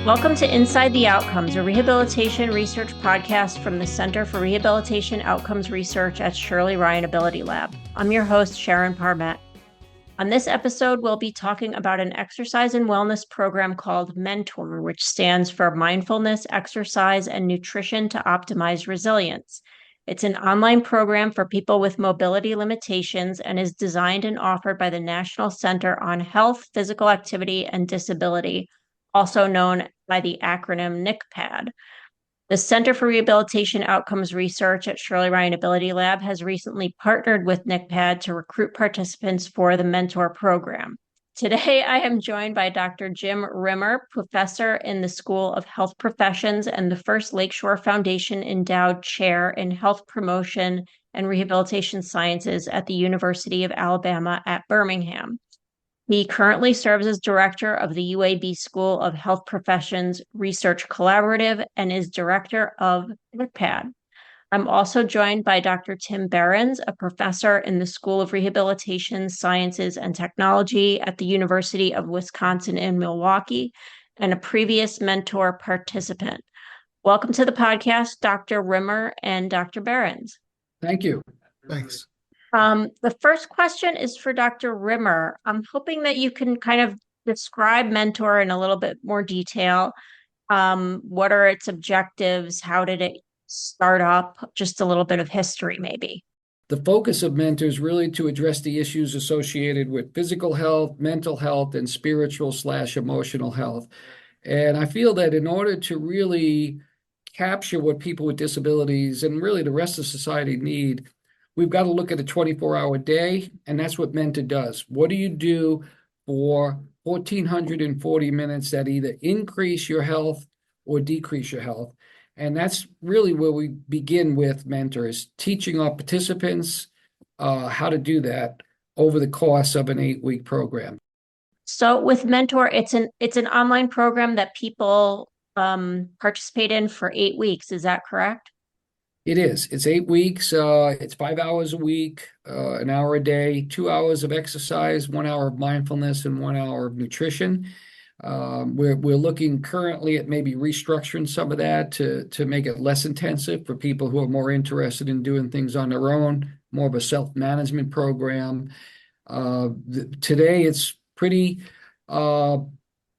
Welcome to Inside the Outcomes, a rehabilitation research podcast from the Center for Rehabilitation Outcomes Research at Shirley Ryan Ability Lab. I'm your host, Sharon Parmet. On this episode, we'll be talking about an exercise and wellness program called Mentor, which stands for Mindfulness, Exercise, and Nutrition to Optimize Resilience. It's an online program for people with mobility limitations and is designed and offered by the National Center on Health, Physical Activity, and Disability, also known by the acronym NCPAD. The Center for Rehabilitation Outcomes Research at Shirley Ryan Ability Lab has recently partnered with NCPAD to recruit participants for the Mentor program. Today, I am joined by Dr. Jim Rimmer, professor in the School of Health Professions and the First Lakeshore Foundation Endowed Chair in Health Promotion and Rehabilitation Sciences at the University of Alabama at Birmingham. He currently serves as director of the UAB School of Health Professions Research Collaborative and is director of NCPAD. I'm also joined by Dr. Tim Behrens, a professor in the School of Rehabilitation Sciences and Technology at the University of Wisconsin in Milwaukee, and a previous Mentor participant. Welcome to the podcast, Dr. Rimmer and Dr. Behrens. Thank you. Thanks. The first question is for Dr. Rimmer. I'm hoping that you can kind of describe Mentor in a little bit more detail. What are its objectives? How did it start up? Just a little bit of history, maybe. The focus of Mentor is really to address the issues associated with physical health, mental health, and spiritual/emotional health. And I feel that in order to really capture what people with disabilities and really the rest of society need, we've got to look at a 24-hour day, and that's what Mentor does. What do you do for 1,440 minutes that either increase your health or decrease your health? And that's really where we begin with Mentor, is teaching our participants how to do that over the course of an 8-week program. So with Mentor, it's an online program that people participate in for 8 weeks. Is that correct? It is. It's 8 weeks. It's 5 hours a week, an hour a day, 2 hours of exercise, 1 hour of mindfulness, and 1 hour of nutrition. We're looking currently at maybe restructuring some of that to make it less intensive for people who are more interested in doing things on their own, more of a self-management program. Today, it's pretty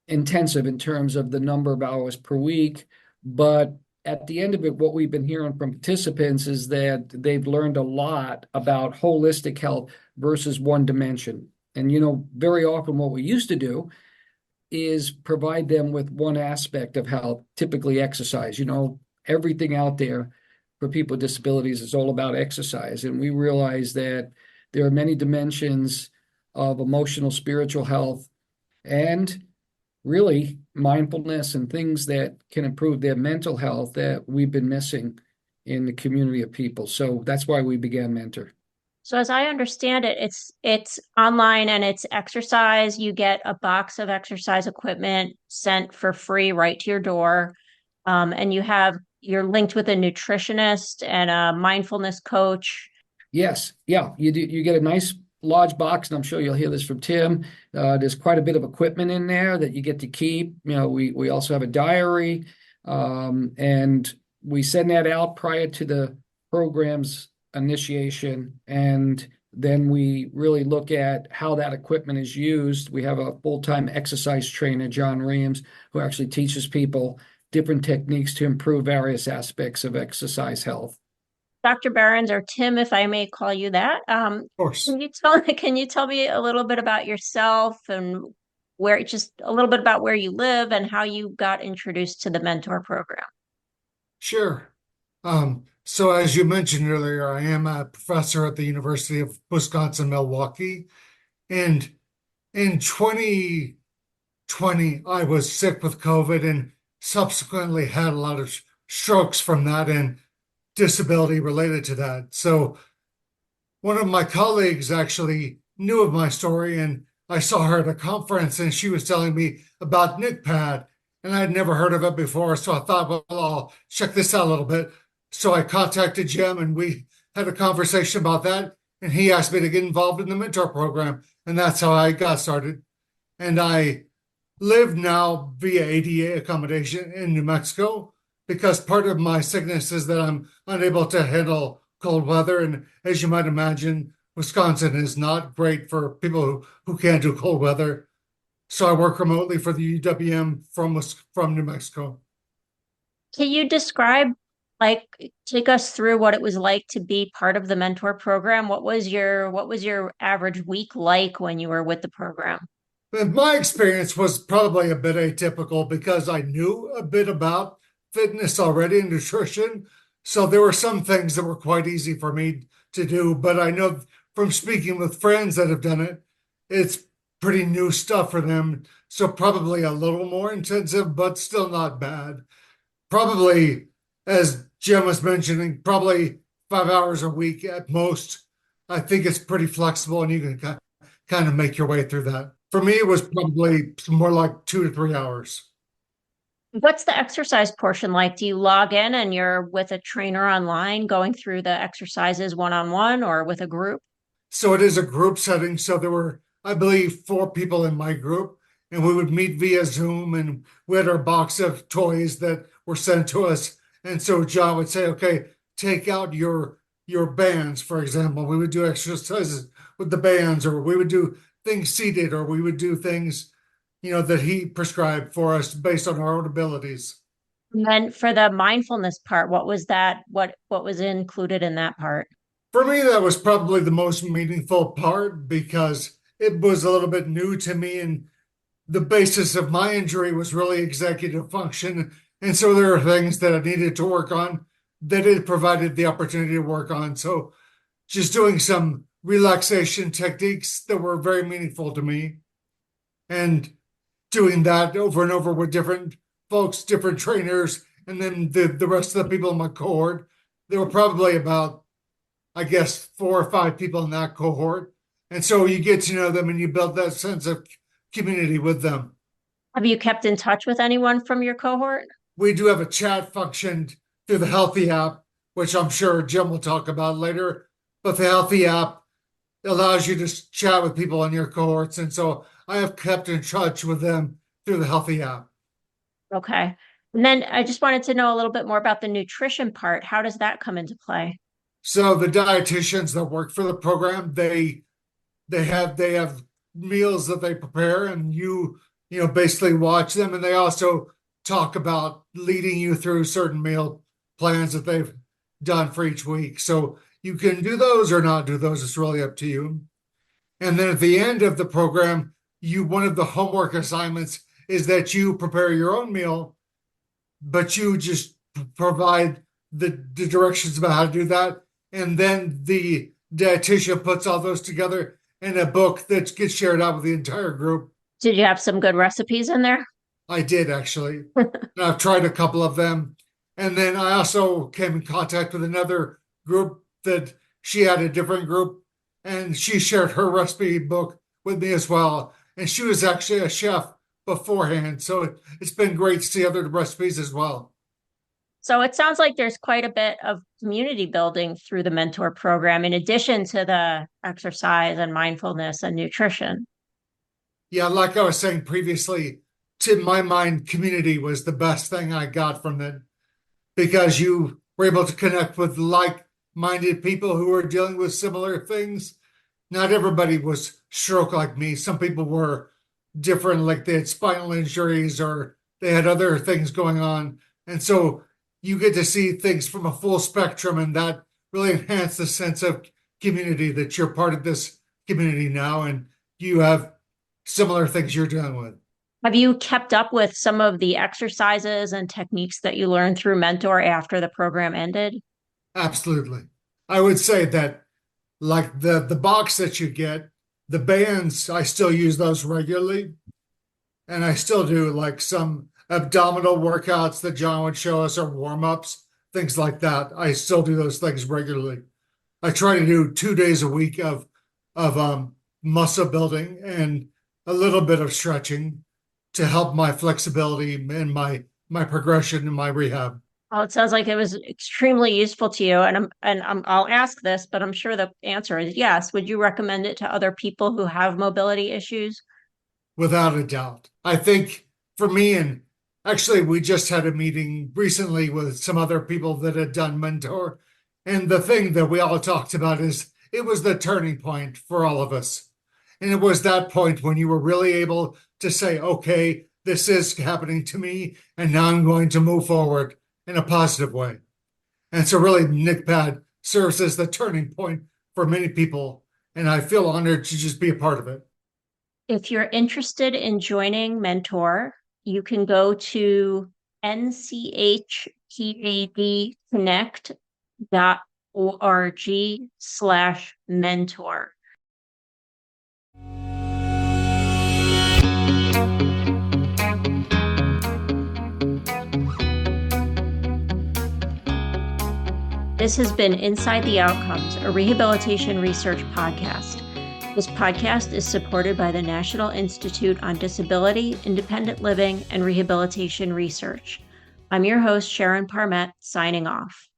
intensive in terms of the number of hours per week, but at the end of it, what we've been hearing from participants is that they've learned a lot about holistic health versus one dimension. And, very often what we used to do is provide them with one aspect of health, typically exercise. Everything out there for people with disabilities is all about exercise. And we realize that there are many dimensions of emotional, spiritual health, and really mindfulness and things that can improve their mental health that we've been missing in the community of people. So that's why we began Mentor. So as I understand it, it's online and it's exercise. You get a box of exercise equipment sent for free right to your door. And you're linked with a nutritionist and a mindfulness coach. Yes. Yeah. You do. You get a nice large box, and I'm sure you'll hear this from Tim. There's quite a bit of equipment in there that you get to keep. We also have a diary, and we send that out prior to the program's initiation, and then we really look at how that equipment is used. We have a full-time exercise trainer, John Reams, who actually teaches people different techniques to improve various aspects of exercise health. Dr. Behrens, or Tim, if I may call you that. Of course. Can you tell me a little bit about yourself and just a little bit about where you live and how you got introduced to the Mentor program? Sure. So as you mentioned earlier, I am a professor at the University of Wisconsin-Milwaukee. And in 2020, I was sick with COVID and subsequently had a lot of strokes from that and disability related to that. So one of my colleagues actually knew of my story, and I saw her at a conference, and she was telling me about NCPAD, and I had never heard of it before. So I thought, well, I'll check this out a little bit. So I contacted Jim, and we had a conversation about that, and he asked me to get involved in the Mentor program, and that's how I got started. And I live now via ADA accommodation in New Mexico because part of my sickness is that I'm unable to handle cold weather. And as you might imagine, Wisconsin is not great for people who can't do cold weather. So I work remotely for the UWM from New Mexico. Can you describe, like, take us through what it was like to be part of the mentor program? What was your average week like when you were with the program? And my experience was probably a bit atypical because I knew a bit about fitness already and nutrition. So there were some things that were quite easy for me to do. But I know from speaking with friends that have done it, it's pretty new stuff for them. So probably a little more intensive, but still not bad. Probably, as Jim was mentioning, probably 5 hours a week at most. I think it's pretty flexible and you can kind of make your way through that. For me, it was probably more like 2 to 3 hours. What's the exercise portion like? Do you log in and you're with a trainer online going through the exercises one-on-one or with a group? So it is a group setting. So there were, I believe, 4 people in my group, and we would meet via Zoom, and we had our box of toys that were sent to us. And so John would say, okay, take out your bands, for example. We would do exercises with the bands, or we would do things seated, or we would do things, that he prescribed for us based on our own abilities. And then for the mindfulness part, what was that? What was included in that part? For me, that was probably the most meaningful part because it was a little bit new to me, and the basis of my injury was really executive function. And so there are things that I needed to work on that it provided the opportunity to work on. So just doing some relaxation techniques that were very meaningful to me and doing that over and over with different folks, different trainers, and then the rest of the people in my cohort. There were probably about, I guess, 4 or 5 people in that cohort. And so you get to know them and you build that sense of community with them. Have you kept in touch with anyone from your cohort? We do have a chat function through the Healthy app, which I'm sure Jim will talk about later. But the Healthy app allows you to chat with people in your cohorts. And so I have kept in touch with them through the Healthy app. Okay. And then I just wanted to know a little bit more about the nutrition part. How does that come into play? So the dietitians that work for the program, they have meals that they prepare, and you basically watch them, and they also talk about leading you through certain meal plans that they've done for each week. So you can do those or not do those. It's really up to you. And then at the end of the program, one of the homework assignments is that you prepare your own meal, but you just provide the directions about how to do that. And then the dietitian puts all those together in a book that gets shared out with the entire group. Did you have some good recipes in there? I did actually. I've tried a couple of them. And then I also came in contact with another group that she had a different group, and she shared her recipe book with me as well. And she was actually a chef beforehand. So it's been great to see other recipes as well. So it sounds like there's quite a bit of community building through the mentor program, in addition to the exercise and mindfulness and nutrition. Yeah, like I was saying previously, to my mind, community was the best thing I got from it because you were able to connect with like-minded people who were dealing with similar things. Not everybody was stroke like me. Some people were different, like they had spinal injuries or they had other things going on. And so you get to see things from a full spectrum, and that really enhanced the sense of community that you're part of this community now and you have similar things you're dealing with. Have you kept up with some of the exercises and techniques that you learned through Mentor after the program ended? Absolutely. I would say that like the box that you get, the bands, I still use those regularly. And I still do like some abdominal workouts that John would show us or warm-ups, things like that. I still do those things regularly. I try to do 2 days a week of muscle building and a little bit of stretching to help my flexibility and my progression in my rehab. Well, it sounds like it was extremely useful to you, and I'll ask this, but I'm sure the answer is yes. Would you recommend it to other people who have mobility issues? without a doubt. I think for me, and actually, we just had a meeting recently with some other people that had done Mentor. And the thing that we all talked about is it was the turning point for all of us. And it was that point when you were really able to say, okay, this is happening to me, and now I'm going to move forward in a positive way. And so, really, NCPAD serves as the turning point for many people. And I feel honored to just be a part of it. If you're interested in joining Mentor, you can go to nchpadconnect.org/mentor. This has been Inside the Outcomes, a rehabilitation research podcast. This podcast is supported by the National Institute on Disability, Independent Living, and Rehabilitation Research. I'm your host, Sharon Parmet, signing off.